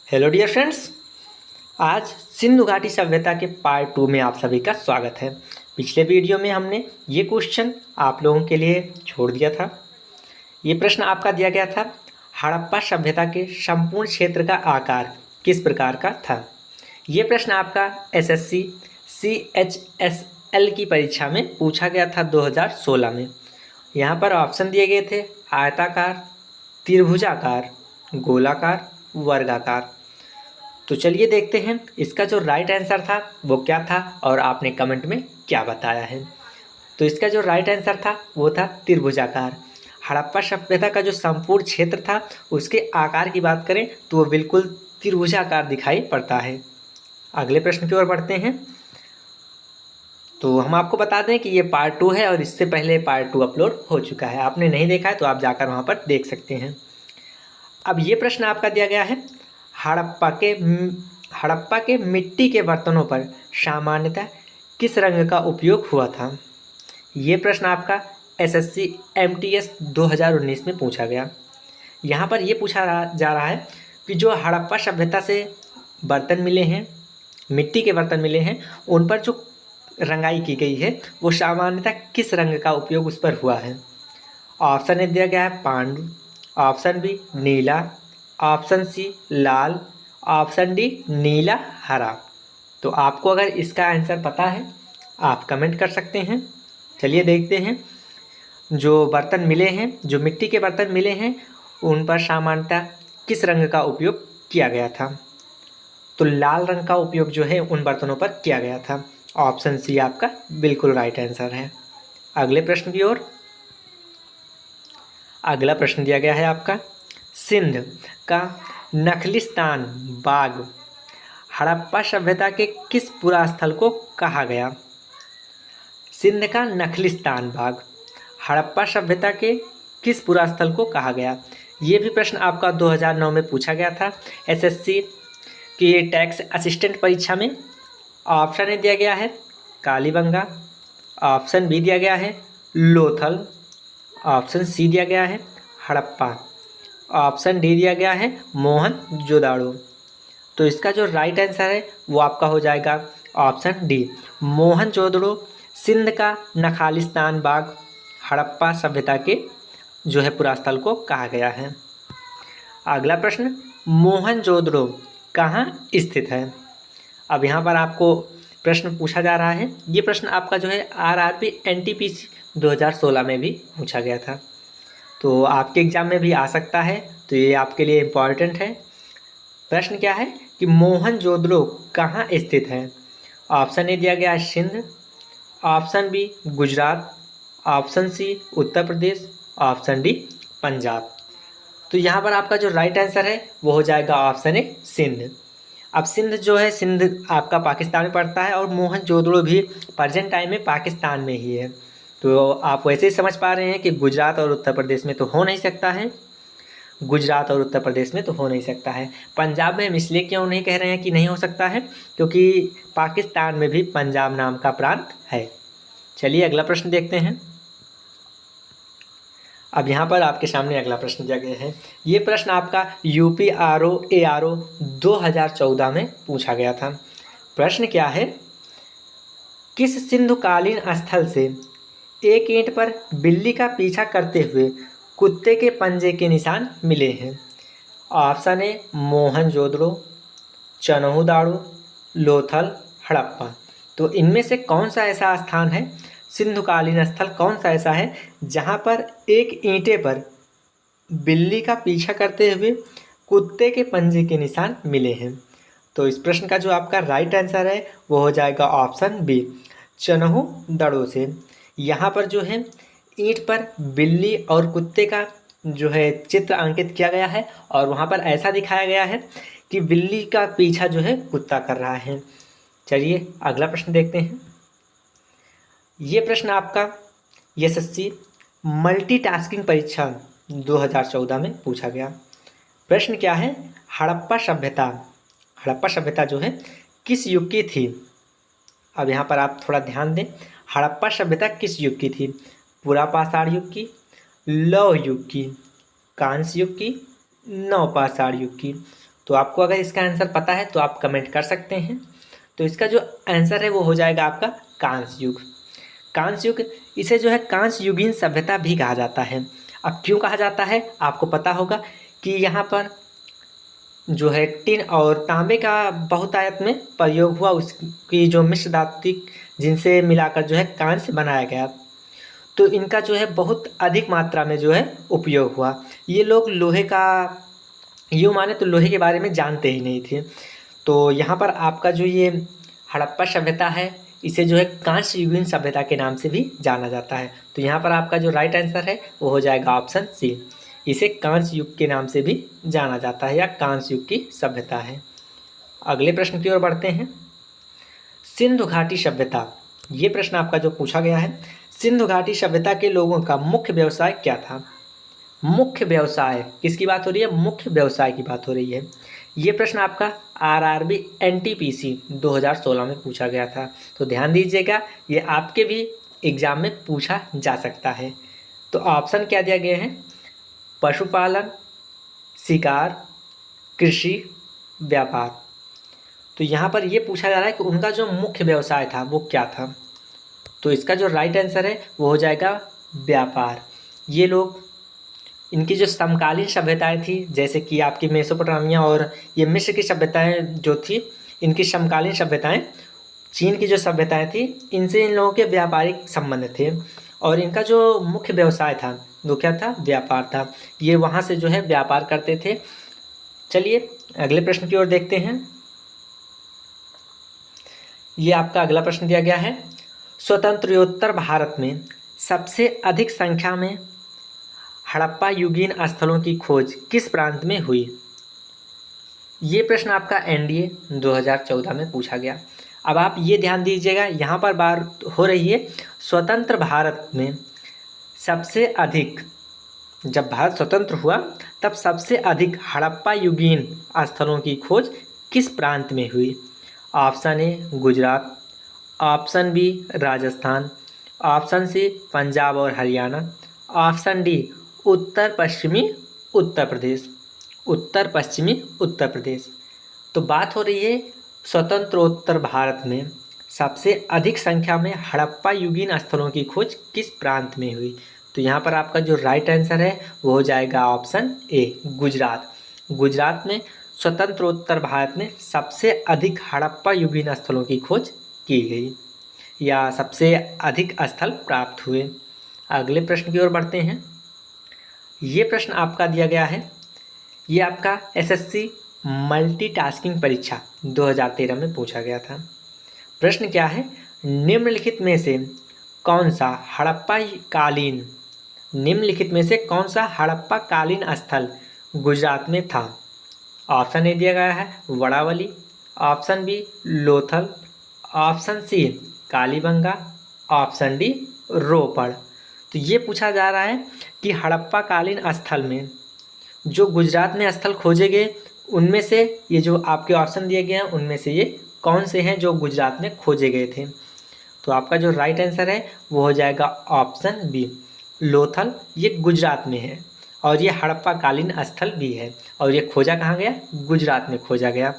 Hello dear friends. आज सिंधु घाटी सभ्यता के पार्ट 2 में आप सभी का स्वागत है। पिछले वीडियो में हमने ये क्वेश्चन आप लोगों के लिए छोड़ दिया था। ये प्रश्न आपका दिया गया था, हड़प्पा सभ्यता के संपूर्ण क्षेत्र का आकार किस प्रकार का था। ये प्रश्न आपका एसएससी CHSL की परीक्षा में पूछा गया था 2016 में। यहाँ पर ऑप्शन दिए गए थे आयताकार, त्रिभुजाकार, गोलाकार, वर्गाकार। तो चलिए देखते हैं इसका जो राइट आंसर था वो क्या था और आपने कमेंट में क्या बताया है। तो इसका जो राइट आंसर था वो था त्रिभुजाकार। हड़प्पा सभ्यता का जो संपूर्ण क्षेत्र था उसके आकार की बात करें तो वो बिल्कुल त्रिभुजाकार दिखाई पड़ता है। अगले प्रश्न की ओर बढ़ते हैं। तो हम आपको बता दें कि ये पार्ट 2 है और इससे पहले पार्ट 2 अपलोड हो चुका है। आपने नहीं देखा है तो आप जाकर वहाँ पर देख सकते हैं। अब ये प्रश्न आपका दिया गया है, हड़प्पा के मिट्टी के बर्तनों पर सामान्यतः किस रंग का उपयोग हुआ था। ये प्रश्न आपका एसएससी MTS 2019 में पूछा गया। यहाँ पर ये जा रहा है कि जो हड़प्पा सभ्यता से बर्तन मिले हैं, मिट्टी के बर्तन मिले हैं, उन पर जो रंगाई की गई है वो सामान्यतः किस रंग का उपयोग उस पर हुआ है। ऑप्शन ए दिया गया है पांडु, ऑप्शन बी नीला, ऑप्शन सी लाल, ऑप्शन डी नीला हरा। तो आपको अगर इसका आंसर पता है आप कमेंट कर सकते हैं। चलिए देखते हैं जो बर्तन मिले हैं, जो मिट्टी के बर्तन मिले हैं, उन पर सामान्यतः किस रंग का उपयोग किया गया था। तो लाल रंग का उपयोग जो है उन बर्तनों पर किया गया था। ऑप्शन सी आपका बिल्कुल राइट आंसर है। अगले प्रश्न की ओर। अगला प्रश्न दिया गया है आपका, सिंध का नखलिस्तान बाग हड़प्पा सभ्यता के किस पुरास्थल को कहा गया। सिंध का नखलिस्तान बाग हड़प्पा सभ्यता के किस पुरास्थल को कहा गया। ये भी प्रश्न आपका 2009 में पूछा गया था एसएससी की टैक्स असिस्टेंट परीक्षा में। ऑप्शन ए दिया गया है कालीबंगा, ऑप्शन बी दिया गया है लोथल, ऑप्शन सी दिया गया है हड़प्पा, ऑप्शन डी दिया गया है मोहनजोदाड़ो। तो इसका जो राइट आंसर है वो आपका हो जाएगा ऑप्शन डी, मोहनजोदड़ो सिंध का नखालिस्तान बाग हड़प्पा सभ्यता के जो है पुरास्थल को कहा गया है। अगला प्रश्न, मोहनजोदड़ो कहाँ स्थित है। अब यहाँ पर आपको प्रश्न पूछा जा रहा है, ये प्रश्न आपका जो है RRB NTPC 2016 में भी पूछा गया था, तो आपके एग्ज़ाम में भी आ सकता है, तो ये आपके लिए इम्पॉर्टेंट है। प्रश्न क्या है कि मोहनजोदड़ो कहाँ स्थित है। ऑप्शन ए दिया गया है Sindh, option B Gujarat, option C Uttar Pradesh, option D Punjab. तो यहाँ पर आपका जो राइट आंसर है वो हो जाएगा ऑप्शन ए सिंध। अब सिंध जो है, सिंध आपका पाकिस्तान में पड़ता है और मोहनजोदड़ो भी प्रेजेंट टाइम में पाकिस्तान में ही है। तो आप वैसे ही समझ पा रहे हैं कि गुजरात और उत्तर प्रदेश में तो हो नहीं सकता है, गुजरात और उत्तर प्रदेश में तो हो नहीं सकता है। पंजाब में हम इसलिए क्यों नहीं कह रहे हैं कि नहीं हो सकता है, क्योंकि पाकिस्तान में भी पंजाब नाम का प्रांत है। चलिए अगला प्रश्न देखते हैं। अब यहाँ पर आपके सामने अगला प्रश्न दिया गया है। ये प्रश्न आपका UPRO ARO 2014 में पूछा गया था। प्रश्न क्या है, किस सिंधुकालीन स्थल से एक ईंट पर बिल्ली का पीछा करते हुए कुत्ते के पंजे के निशान मिले हैं। Option A Mohenjodaro, Chanhudaro, Lothal, Harappa. तो इनमें से कौन सा ऐसा स्थान है, सिंधुकालीन स्थल कौन सा ऐसा है जहाँ पर एक ईंटे पर बिल्ली का पीछा करते हुए कुत्ते के पंजे के निशान मिले हैं। तो इस प्रश्न का जो आपका राइट आंसर है वो हो जाएगा ऑप्शन बी, चनहुदड़ो से। यहाँ पर जो है ईंट पर बिल्ली और कुत्ते का जो है चित्र अंकित किया गया है और वहाँ पर ऐसा दिखाया गया है कि बिल्ली का पीछा जो है कुत्ता कर रहा है। चलिए अगला प्रश्न देखते हैं। ये प्रश्न आपका एसएससी मल्टीटास्किंग परीक्षा 2014 में पूछा गया। प्रश्न क्या है, हड़प्पा सभ्यता जो है किस युग की थी। अब यहाँ पर आप थोड़ा ध्यान दें, हड़प्पा सभ्यता किस युग की थी। पुरापाषाण युग की, लौह युग की, कांस्य युग की, नवपाषाण युग की। तो आपको अगर इसका आंसर पता है तो आप कमेंट कर सकते हैं। तो इसका जो आंसर है वो हो जाएगा आपका कांस्य युग। कांस्य युग, इसे जो है कांस्य युगीन सभ्यता भी कहा जाता है। अब क्यों कहा जाता है आपको पता होगा कि यहाँ पर जो है टिन और तांबे का बहुतायत में प्रयोग हुआ, उसकी जो मिश्र धात्विक जिनसे मिलाकर जो है कांस्य बनाया गया, तो इनका जो है बहुत अधिक मात्रा में जो है उपयोग हुआ। ये लोग लोहे का, यूँ माने तो लोहे के बारे में जानते ही नहीं थे। तो यहाँ पर आपका जो ये हड़प्पा सभ्यता है, इसे जो है कांस्य युगीन सभ्यता के नाम से भी जाना जाता है। तो यहाँ पर आपका जो राइट आंसर है वो हो जाएगा ऑप्शन सी। इसे कांस्य युग के नाम से भी जाना जाता है या कांस्य युग की सभ्यता है। अगले प्रश्न की ओर बढ़ते हैं। सिंधु घाटी सभ्यता, ये प्रश्न आपका जो पूछा गया है, सिंधु घाटी सभ्यता के लोगों का मुख्य व्यवसाय क्या था? मुख्य व्यवसाय किसकी बात हो रही है? मुख्य व्यवसाय की बात हो रही है। ये प्रश्न आपका आरआरबी एनटीपीसी 2016 में पूछा गया था। तो ध्यान दीजिएगा, ये आपके भी एग्जाम में पूछा जा सकता है। तो ऑप्शन क्या दिया गया है? पशुपालन, शिकार, कृषि, व्यापार। तो यहाँ पर ये पूछा जा रहा है कि उनका जो मुख्य व्यवसाय था वो क्या था। तो इसका जो राइट आंसर है वो हो जाएगा व्यापार। ये लोग, इनकी जो समकालीन सभ्यताएं थी, जैसे कि आपकी मेसोपोटामिया और ये मिस्र की सभ्यताएं जो थी, इनकी समकालीन सभ्यताएं, चीन की जो सभ्यताएं थी, इनसे इन लोगों के व्यापारिक संबंध थे और इनका जो मुख्य व्यवसाय था वो क्या था? व्यापार था। ये वहाँ से जो है व्यापार करते थे। चलिए अगले प्रश्न की ओर देखते हैं। ये आपका अगला प्रश्न दिया गया है, स्वतंत्रोत्तर भारत में सबसे अधिक संख्या में हड़प्पा युगीन स्थलों की खोज किस प्रांत में हुई? ये प्रश्न आपका एनडीए 2014 में पूछा गया। अब आप ये ध्यान दीजिएगा, यहाँ पर बात हो रही है स्वतंत्र भारत में सबसे अधिक, जब भारत स्वतंत्र हुआ तब सबसे अधिक हड़प्पा युगीन स्थलों की खोज किस प्रांत में हुई? Option A Gujarat, option B Rajasthan, option C Punjab और हरियाणा, ऑप्शन डी उत्तर पश्चिमी उत्तर प्रदेश। उत्तर पश्चिमी उत्तर प्रदेश। तो बात हो रही है स्वतंत्रोत्तर भारत में सबसे अधिक संख्या में हड़प्पा युगीन स्थलों की खोज किस प्रांत में हुई? तो यहाँ पर आपका जो राइट आंसर है वो हो जाएगा ऑप्शन ए गुजरात। गुजरात में स्वतंत्रोत्तर भारत में सबसे अधिक हड़प्पा युगीन स्थलों की खोज की गई या सबसे अधिक स्थल प्राप्त हुए। अगले प्रश्न की ओर बढ़ते हैं। ये प्रश्न आपका दिया गया है, ये आपका एसएससी मल्टीटास्किंग परीक्षा 2013 में पूछा गया था। प्रश्न क्या है? निम्नलिखित में से कौन सा हड़प्पा कालीन, निम्नलिखित में से कौन सा हड़प्पा कालीन स्थल गुजरात में था? ऑप्शन ए दिया गया है Vadavali, option B Lothal, option C Kalibanga, option D Ropar. तो ये पूछा जा रहा है कि हड़प्पा कालीन स्थल में जो गुजरात में स्थल खोजे गए, उनमें से ये जो आपके ऑप्शन दिए गए हैं उनमें से ये कौन से हैं जो गुजरात में खोजे गए थे? तो आपका जो राइट आंसर है वो हो जाएगा ऑप्शन बी लोथल। ये गुजरात में है और ये हड़प्पा कालीन स्थल भी है और ये खोजा कहाँ गया? गुजरात में खोजा गया।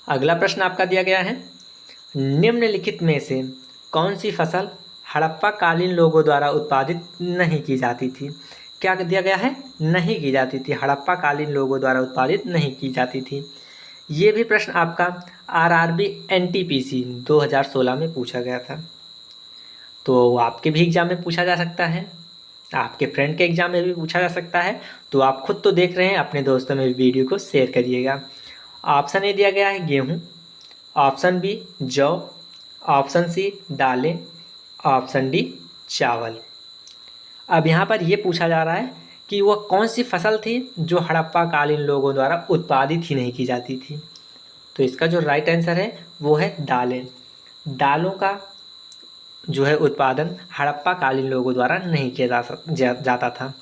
अगला प्रश्न आपका दिया गया है, निम्नलिखित में से कौन सी फसल हड़प्पा कालीन लोगों द्वारा उत्पादित नहीं की जाती थी? क्या दिया गया है? नहीं की जाती थी, हड़प्पा कालीन लोगों द्वारा उत्पादित नहीं की जाती थी। ये भी प्रश्न आपका आरआरबी एनटीपीसी 2016 में पूछा गया था। तो आपके भी एग्जाम में पूछा जा सकता है, आपके फ्रेंड के एग्जाम में भी पूछा जा सकता है। तो आप खुद तो देख रहे हैं, अपने दोस्तों में वीडियो को शेयर करिएगा। ऑप्शन ए दिया गया है गेहूँ, ऑप्शन बी जौ, ऑप्शन सी दालें, ऑप्शन डी चावल। अब यहाँ पर ये पूछा जा रहा है कि वह कौन सी फसल थी जो हड़प्पा कालीन लोगों द्वारा उत्पादित ही नहीं की जाती थी? तो इसका जो राइट आंसर है वो है दालें। दालों का जो है उत्पादन हड़प्पा कालीन लोगों द्वारा नहीं किया जाता था।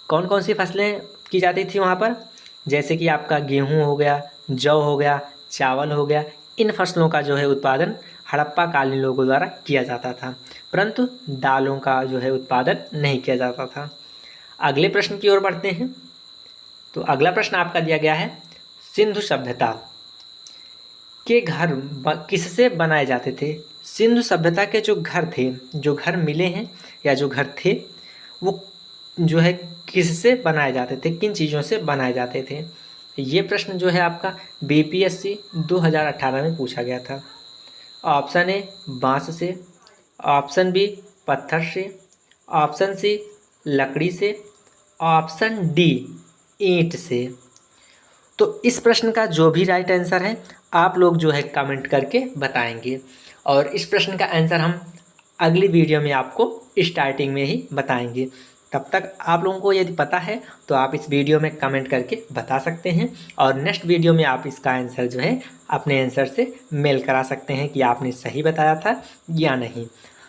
कौन कौन सी फसलें की जाती थी वहाँ पर? जैसे कि आपका गेहूँ हो गया, जौ हो गया, चावल हो गया। इन फसलों का जो है उत्पादन हड़प्पा कालीन लोगों द्वारा किया जाता था, परंतु दालों का जो है उत्पादन नहीं किया जाता था। अगले प्रश्न की ओर बढ़ते हैं। तो अगला प्रश्न आपका दिया गया है, सिंधु सभ्यता के घर किससे बनाए जाते थे। सिंधु सभ्यता के जो घर थे, जो घर मिले हैं या जो घर थे, वो जो है किससे बनाए जाते थे, किन चीज़ों से बनाए जाते थे। ये प्रश्न जो है आपका BPSC 2018 में पूछा गया था। ऑप्शन ए बांस से, ऑप्शन बी पत्थर से, ऑप्शन सी लकड़ी से, ऑप्शन डी ईंट से। तो इस प्रश्न का जो भी राइट आंसर है आप लोग जो है कमेंट करके बताएंगे, और इस प्रश्न का आंसर हम अगली वीडियो में आपको स्टार्टिंग में ही बताएंगे। तब तक आप लोगों को यदि पता है तो आप इस वीडियो में कमेंट करके बता सकते हैं, और नेक्स्ट वीडियो में आप इसका आंसर जो है अपने आंसर से मेल करा सकते हैं कि आपने सही बताया था या नहीं।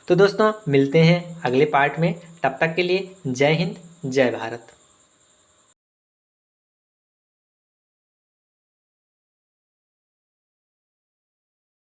तो दोस्तों मिलते हैं अगले पार्ट में, तब तक के लिए जय हिंद जय भारत।